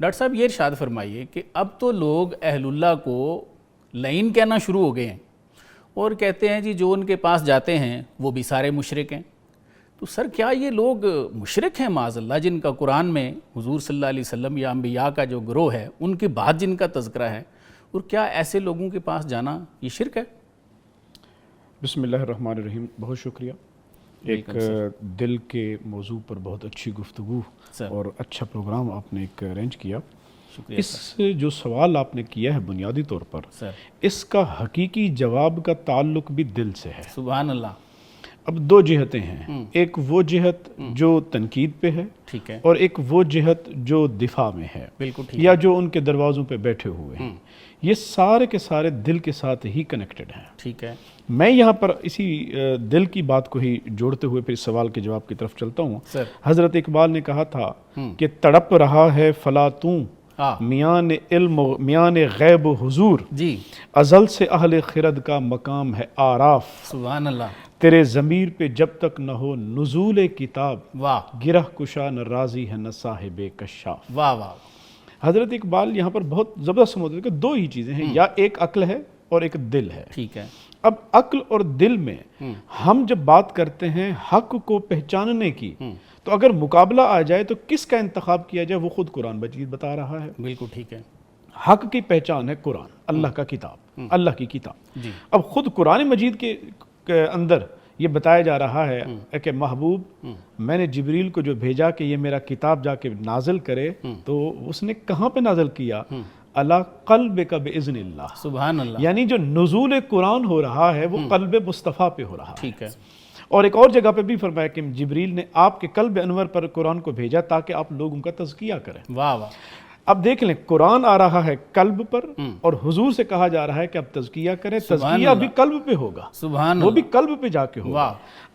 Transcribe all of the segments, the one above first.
Doctor صاحب یہ ارشاد فرمائیے کہ اب تو لوگ اہل اللہ کو لعین کہنا شروع ہو گئے ہیں اور کہتے ہیں جی جو ان کے پاس جاتے ہیں وہ بھی سارے مشرک ہیں. تو سر کیا یہ لوگ مشرک ہیں معاذ اللہ جن کا قرآن میں حضور صلی اللہ علیہ وسلم یا انبیاء کا جو گروہ ہے ان کے بعد جن کا تذکرہ ہے، اور کیا ایسے لوگوں کے پاس جانا یہ شرک ہے؟ بسم اللہ الرحمن الرحیم. بہت شکریہ. ایک دل کے موضوع پر بہت اچھی گفتگو اور اچھا پروگرام آپ نے ایک ارینج کیا. اس جو سوال آپ نے کیا ہے بنیادی طور پر اس کا حقیقی جواب کا تعلق بھی دل سے ہے. سبحان اللہ. اب دو جہتیں ہیں، ایک وہ جہت جو تنقید پہ ہے ٹھیک ہے، اور ایک وہ جہت جو دفاع میں ہے یا جو ان کے دروازوں پہ بیٹھے ہوئے ہیں. یہ سارے کے سارے دل کے ساتھ ہی کنیکٹڈ ہیں. ٹھیک ہے. میں یہاں پر اسی دل کی بات کو ہی جوڑتے ہوئے پھر اس سوال کے جواب کی طرف چلتا ہوں. حضرت اقبال نے کہا تھا کہ تڑپ رہا ہے فلا توں میان علم میان غیب حضور، جی ازل سے اہل خرد کا مقام ہے آراف. سبحان اللہ. تیرے ضمیر پہ جب تک نہ ہو نزول کتاب، واہ گرہ کشا نہ رازی ہے نہ صاحب کشاف. واہ واہ. حضرت اقبال یہاں پر بہت زبردست سمجھتے ہیں کہ دو ہی چیزیں ہیں، یا ایک عقل ہے اور ایک دل ہے. ٹھیک ہے. اب عقل اور دل میں ہم جب بات کرتے ہیں حق کو پہچاننے کی، تو اگر مقابلہ آ جائے تو کس کا انتخاب کیا جائے وہ خود قرآن مجید بتا رہا ہے. بالکل ٹھیک ہے. حق کی پہچان ہے قرآن، اللہ کا کتاب، اللہ کی کتاب. اب خود قرآن مجید کے اندر یہ بتایا جا رہا ہے کہ محبوب میں نے جبریل کو جو بھیجا کہ یہ میرا کتاب جا کے نازل کرے، تو اس نے کہاں پہ نازل کیا؟ اللہ قلب کا باذن اللہ. سبحان اللہ. یعنی جو نزول قرآن ہو رہا ہے وہ قلب مصطفیٰ پہ ہو رہا ہے. ٹھیک ہے. اور ایک اور جگہ پہ بھی فرمایا کہ جبریل نے آپ کے قلب انور پر قرآن کو بھیجا تاکہ آپ لوگوں کا تزکیہ کریں. واہ واہ. اب دیکھ لیں، قرآن آ رہا ہے قلب پر اور حضور سے کہا جا رہا ہے کہ اب تزکیہ کریں. تزکیہ بھی قلب پہ ہوگا، سبحان وہ بھی قلب پہ جا کے ہوگا.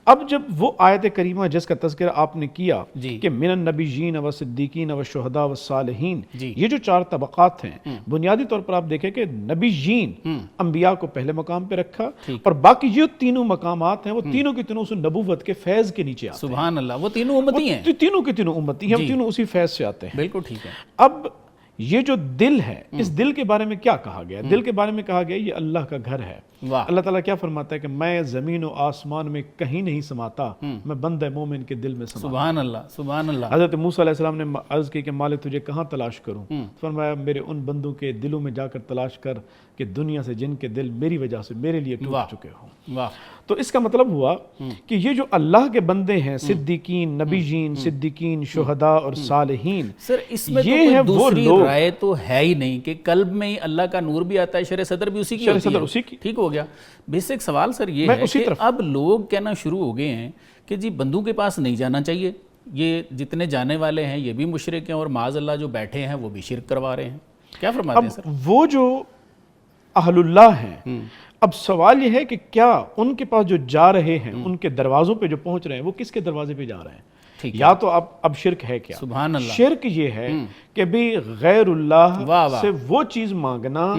اب جب وہ آیت کریمہ جس کا تذکرہ آپ نے کیا کہ من النبیین و صدیقین و شہداء و صالحین، یہ جو چار طبقات ہیں، بنیادی طور پر آپ دیکھیں کہ نبیین انبیاء کو پہلے مقام پہ رکھا، اور باقی جو تینوں مقامات ہیں وہ تینوں کے تینوں اس نبوت کے فیض کے نیچے آتے ہیں. سبحان اللہ. وہ تینوں امتی ہیں، تینوں کے تینوں امتی ہیں، ہم تینوں اسی فیض سے آتے ہیں. بالکل ٹھیک ہے. اب یہ جو دل ہے، اس دل کے بارے میں کیا کہا گیا؟ دل کے بارے میں کہا گیا یہ اللہ کا گھر ہے. اللہ تعالیٰ کیا فرماتا ہے کہ میں زمین و آسمان میں کہیں نہیں سماتا، میں بندہ مومن کے دل میں سماتا. سبحان اللہ. سبحان اللہ. حضرت موسیٰ علیہ السلام نے عرض کی کہ مالک تجھے کہاں تلاش کروں؟ فرمایا میرے ان بندوں کے دلوں میں جا کر تلاش کر کہ دنیا سے جن کے دل میری وجہ سے میرے لیے ٹوٹ چکے ہوں. تو اس کا مطلب ہوا کہ یہ جو اللہ کے بندے ہیں، صدیقین، نبیین، صدیقین، شہداء اور صالحین، سر اس میں تو کوئی دوسری رائے تو ہے ہی نہیں کہ قلب میں ہی اللہ کا نور بھی آتا ہے، شرح صدر بھی اسی کی ہوتی ہے. ٹھیک ہو گیا. بیسک سوال سر یہ ہے کہ اب لوگ کہنا شروع ہو گئے ہیں کہ جی بندوں کے پاس نہیں جانا چاہیے، یہ جتنے جانے والے ہیں یہ بھی مشرک ہیں، اور معاذ اللہ جو بیٹھے ہیں وہ بھی شرک کروا رہے ہیں. کیا فرماتے ہیں سر؟ اب وہ جو اہل اللہ ہیں، اب سوال یہ ہے کہ کیا ان کے پاس جو جا رہے ہیں، ان کے دروازوں پہ جو پہنچ رہے ہیں، وہ کس کے دروازے پہ جا رہے ہیں؟ یا تو اب شرک ہے کیا؟ سبحان اللہ. شرک یہ ہے کہ بھی غیر اللہ سے وہ چیز مانگنا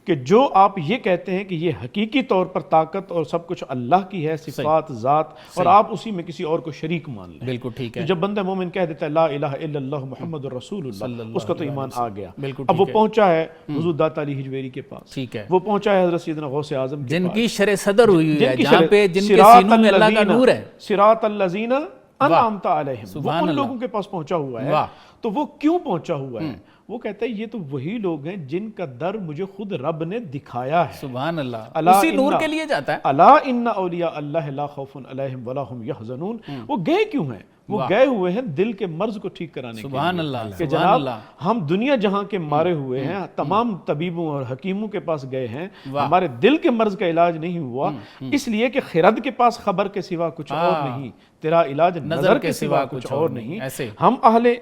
کہ جو آپ یہ کہتے ہیں کہ یہ حقیقی طور پر طاقت اور سب کچھ اللہ کی ہے، صفات، ذات، اور آپ اسی میں کسی اور کو شریک مان لیں. بالکل ٹھیک ہے. جب بندہ مومن کہہ دیتا ہے لا الہ الا اللہ محمد الرسول اللہ، اس کا تو ایمان آ گیا. اب وہ پہنچا ہے حضور داتا علی حجویری کے پاس، ٹھیک ہے، وہ پہنچا ہے حضرت سیدنا غوث اعظم کے جن کی شرح صدر ہوئی ہے، جہاں پہ جن کے سینوں میں اللہ کا نور ہے. صراط الذین انعمت علیہم، وہ ان لوگوں کے پاس پہنچا ہوا ہے. تو وہ کیوں پہنچا ہوا ہے؟ وہ کہتا ہے یہ تو وہی لوگ ہیں جن کا در مجھے خود رب نے دکھایا ہے. سبحان اللہ. اسی نور کے لیے جاتا ہے. الا ان اولیاء اللہ لا خوف علیہم ولا هم يحزنون. وہ گئے کیوں ہیں؟ وہ گئے ہوئے ہیں دل کے مرض کو ٹھیک کرانے کے لیے. سبحان اللہ. کہ جناب ہم دنیا جہاں کے مارے ہوئے ہیں، تمام طبیبوں اور حکیموں کے پاس گئے ہیں، ہمارے دل کے مرض کا علاج نہیں ہوا، اس لیے کہ خرد کے پاس خبر کے سوا کچھ اور نہیں، تیرا علاج نظر کے سوا کچھ اور نہیں. ہم اہل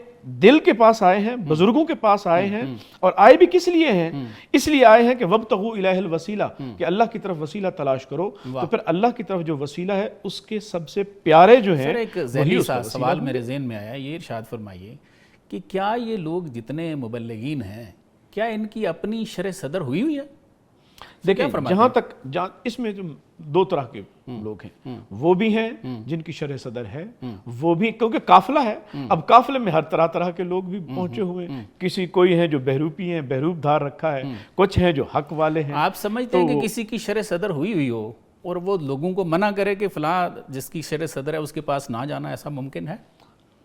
دل کے پاس آئے ہیں، بزرگوں کے پاس آئے ہیں، اور آئے بھی کس لیے ہیں؟ اس لیے آئے ہیں کہ وابتغوا الیہ الوسیلہ، کہ اللہ کی طرف وسیلہ تلاش کرو. تو پھر اللہ کی طرف جو وسیلہ ہے اس کے سب سے پیارے جو ہیں. ایک ذہنی سا سوال میرے ذہن میں آیا، یہ ارشاد فرمائیے کہ کیا یہ لوگ جتنے مبلغین ہیں، کیا ان کی اپنی شرح صدر ہوئی ہے؟ دیکھیں جہاں تک اس میں جو دو طرح کے لوگ ہیں، وہ بھی ہیں جن کی شرح صدر ہے، وہ بھی کیونکہ قافلہ ہے، اب قافلے میں ہر طرح طرح کے لوگ بھی پہنچے ہوئے ہیں، کسی کوئی ہیں جو بہروپی ہیں، بہروپ دھار رکھا ہے، کچھ ہیں جو حق والے ہیں۔ آپ سمجھتے ہیں کہ کسی کی شرح صدر ہوئی ہو اور وہ لوگوں کو منع کرے کہ فلاں جس کی شرح صدر ہے اس کے پاس نہ جانا، ایسا ممکن ہے؟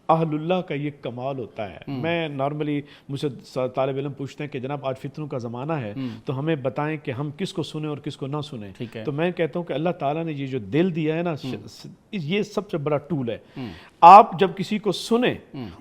اہل اللہ کا یہ کمال ہوتا ہے۔ میں نارملی مجھ سے طالب علم پوچھتے ہیں کہ جناب آج فتنوں کا زمانہ ہے تو ہمیں بتائیں کہ ہم کس کو سنیں اور کس کو نہ سنیں، تو میں کہتا ہوں کہ اللہ تعالیٰ نے یہ جو دل دیا ہے نا، یہ سب سے بڑا ٹول ہے۔ آپ جب کسی کو سنیں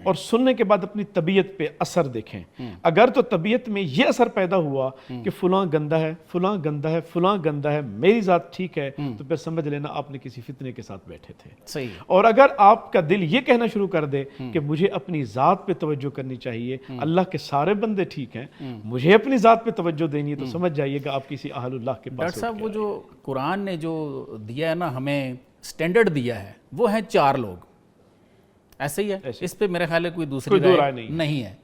اور سننے کے بعد اپنی طبیعت پہ اثر دیکھیں، اگر تو طبیعت میں یہ اثر پیدا ہوا کہ فلاں گندا ہے، فلاں گندا ہے، فلاں گندا ہے، میری ذات ٹھیک ہے، تو پھر سمجھ لینا آپ نے کسی فتنے کے ساتھ بیٹھے تھے۔ صحیح۔ اور اگر آپ کا دل یہ کہنا شروع کر دے کہ مجھے اپنی ذات پہ توجہ کرنی چاہیے، اللہ کے سارے بندے ٹھیک ہیں، مجھے اپنی ذات پہ توجہ دینی ہے، تو سمجھ جائیے گا آپ کسی اہل اللہ کے پاس۔ ڈاکٹر صاحب وہ جو قرآن نے جو دیا ہے نا، ہمیں سٹینڈرڈ دیا ہے، وہ ہیں 4 لوگ، ایسے ہی ہے؟ اس پہ میرے خیال ہے کوئی دوسری رائے نہیں ہے۔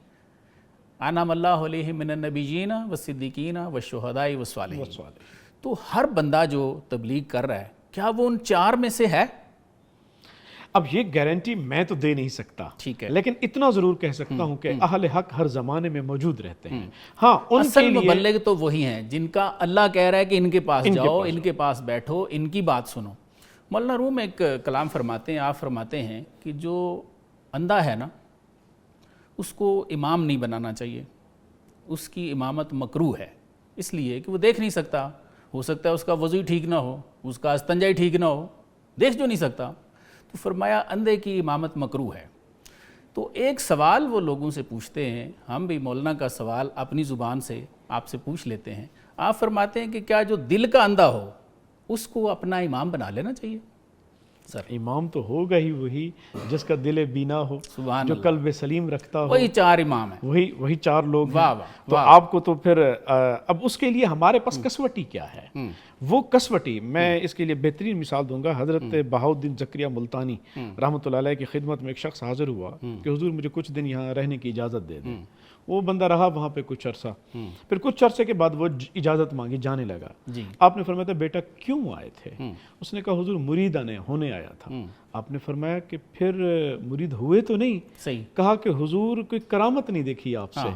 انعم اللہ علیہم من النبیین والصدیقین والشہداء والصالحین۔ تو ہر بندہ جو تبلیغ کر رہا ہے، کیا وہ ان 4 میں سے ہے؟ اب یہ گارنٹی میں تو دے نہیں سکتا، ٹھیک ہے، لیکن اتنا ضرور کہہ سکتا ہوں کہ اہل حق ہر زمانے میں موجود رہتے ہیں۔ ہاں، ان کے اصل لیے مبلغ تو وہی ہیں جن کا اللہ کہہ رہا ہے کہ ان کے پاس جاؤ، ان کے پاس بیٹھو، ان کی بات سنو۔ مولانا روم ایک کلام فرماتے ہیں، آپ فرماتے ہیں کہ جو اندھا ہے نا، اس کو امام نہیں بنانا چاہیے، اس کی امامت مکروہ ہے، اس لیے کہ وہ دیکھ نہیں سکتا، ہو سکتا ہے اس کا وضو ٹھیک نہ ہو، اس کا استنجا ٹھیک نہ ہو، دیکھ جو نہیں سکتا، تو فرمایا اندھے کی امامت مکروہ ہے۔ تو ایک سوال وہ لوگوں سے پوچھتے ہیں، ہم بھی مولانا کا سوال اپنی زبان سے آپ سے پوچھ لیتے ہیں۔ آپ فرماتے ہیں کہ کیا جو دل کا اندھا ہو اس کو اپنا امام بنا لینا چاہیے؟ سر امام تو ہوگا ہی وہی جس کا دل بینا ہو، سبحان جو اللہ، قلب سلیم رکھتا ہو، وہی 4 امام ہیں، وہی 4 لوگ ہیں۔ واہ واہ، تو آپ کو تو پھر اب اس کے لیے ہمارے پاس کسوٹی کیا ہے؟ وہ کسوٹی میں اس کے لیے بہترین مثال دوں گا۔ حضرت بہاؤالدین زکریا ملتانی رحمۃ اللہ علیہ کی خدمت میں ایک شخص حاضر ہوا کہ حضور مجھے کچھ دن یہاں رہنے کی اجازت دے دیں۔ وہ بندہ رہا وہاں پہ کچھ عرصہ، پھر کچھ عرصے کے بعد وہ اجازت مانگی، جانے لگا۔ آپ نے فرمایا بیٹا کیوں آئے تھے؟ اس نے کہا حضور مرید ہونے آیا تھا۔ آپ نے فرمایا کہ پھر مرید ہوئے تو نہیں؟ صحیح۔ کہا کہ حضور کوئی کرامت نہیں دیکھی آپ سے۔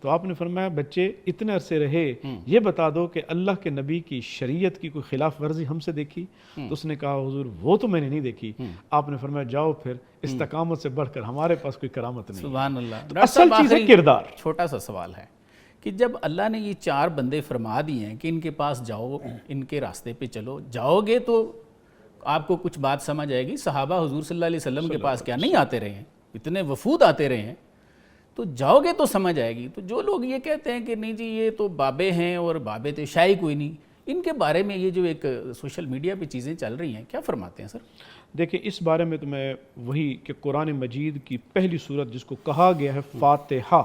تو آپ نے فرمایا بچے اتنے عرصے رہے، یہ بتا دو کہ اللہ کے نبی کی شریعت کی کوئی خلاف ورزی ہم سے دیکھی؟ تو اس نے کہا حضور وہ تو میں نے نہیں دیکھی۔ آپ نے فرمایا جاؤ پھر، استقامت سے بڑھ کر ہمارے پاس کوئی کرامت نہیں۔ سبحان اللہ۔ اصل چیز ہے کردار۔ چھوٹا سا سوال ہے کہ جب اللہ نے یہ 4 بندے فرما دیے ہیں کہ ان کے پاس جاؤ، ان کے راستے پہ چلو، جاؤ گے تو آپ کو کچھ بات سمجھ آئے گی۔ صحابہ حضور صلی اللہ علیہ وسلم کے پاس کیا نہیں آتے رہے ہیں؟ اتنے وفود آتے رہے ہیں، تو جاؤ گے تو سمجھ آئے گی۔ تو جو لوگ یہ کہتے ہیں کہ نہیں جی یہ تو بابے ہیں اور بابے تو شاہی کوئی نہیں، ان کے بارے میں یہ جو ایک سوشل میڈیا پہ چیزیں چل رہی ہیں، کیا فرماتے ہیں سر؟ دیکھیں اس بارے میں تو میں وہی کہ قرآن مجید کی پہلی سورت جس کو کہا گیا ہے فاتحہ،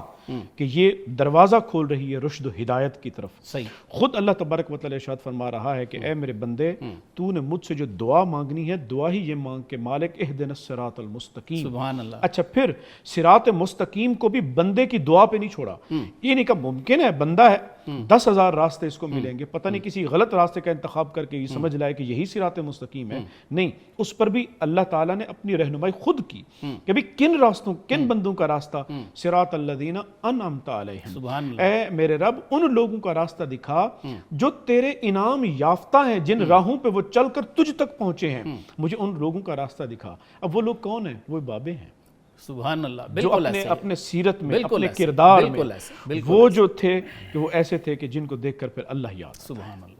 کہ یہ دروازہ کھول رہی ہے رشد و ہدایت کی طرف۔ صحیح۔ خود اللہ تبارک و تعالی ارشاد فرما رہا ہے کہ اے میرے بندے، تو نے مجھ سے جو دعا مانگنی ہے، دعا ہی یہ مانگ کہ مالک اہدنا الصراط المستقیم۔ سبحان اللہ۔ اچھا پھر صراط مستقیم کو بھی بندے کی دعا پہ نہیں چھوڑا۔ یہ نہیں کہا ممکن ہے بندہ ہے 10,000 راستے اس کو ملیں گے، پتہ نہیں کسی غلط راستے کا انتخاب کر کے یہ سمجھ لائے کہ یہی صراط مستقیم ہے، نہیں، اس پر بھی اللہ تعالیٰ نے اپنی رہنمائی خود کی کہ بھی کن راستوں، کن بندوں کا راستہ، صراط الذین انعمت علیہم، سبحان اللہ۔ اے میرے رب ان لوگوں کا راستہ دکھا جو تیرے انعام یافتہ ہیں، جن راہوں پہ وہ چل کر تجھ تک پہنچے ہیں، مجھے ان لوگوں کا راستہ دکھا۔ اب وہ لوگ کون ہیں؟ وہ بابے ہیں سبحان اللہ، جو بالکل ایسے اپنے سیرت میں، بالکل اپنے ایسے، کردار بالکل میں ایسے، بالکل وہ جو تھے کہ وہ ایسے تھے کہ جن کو دیکھ کر پھر اللہ یاد۔ سبحان اللہ۔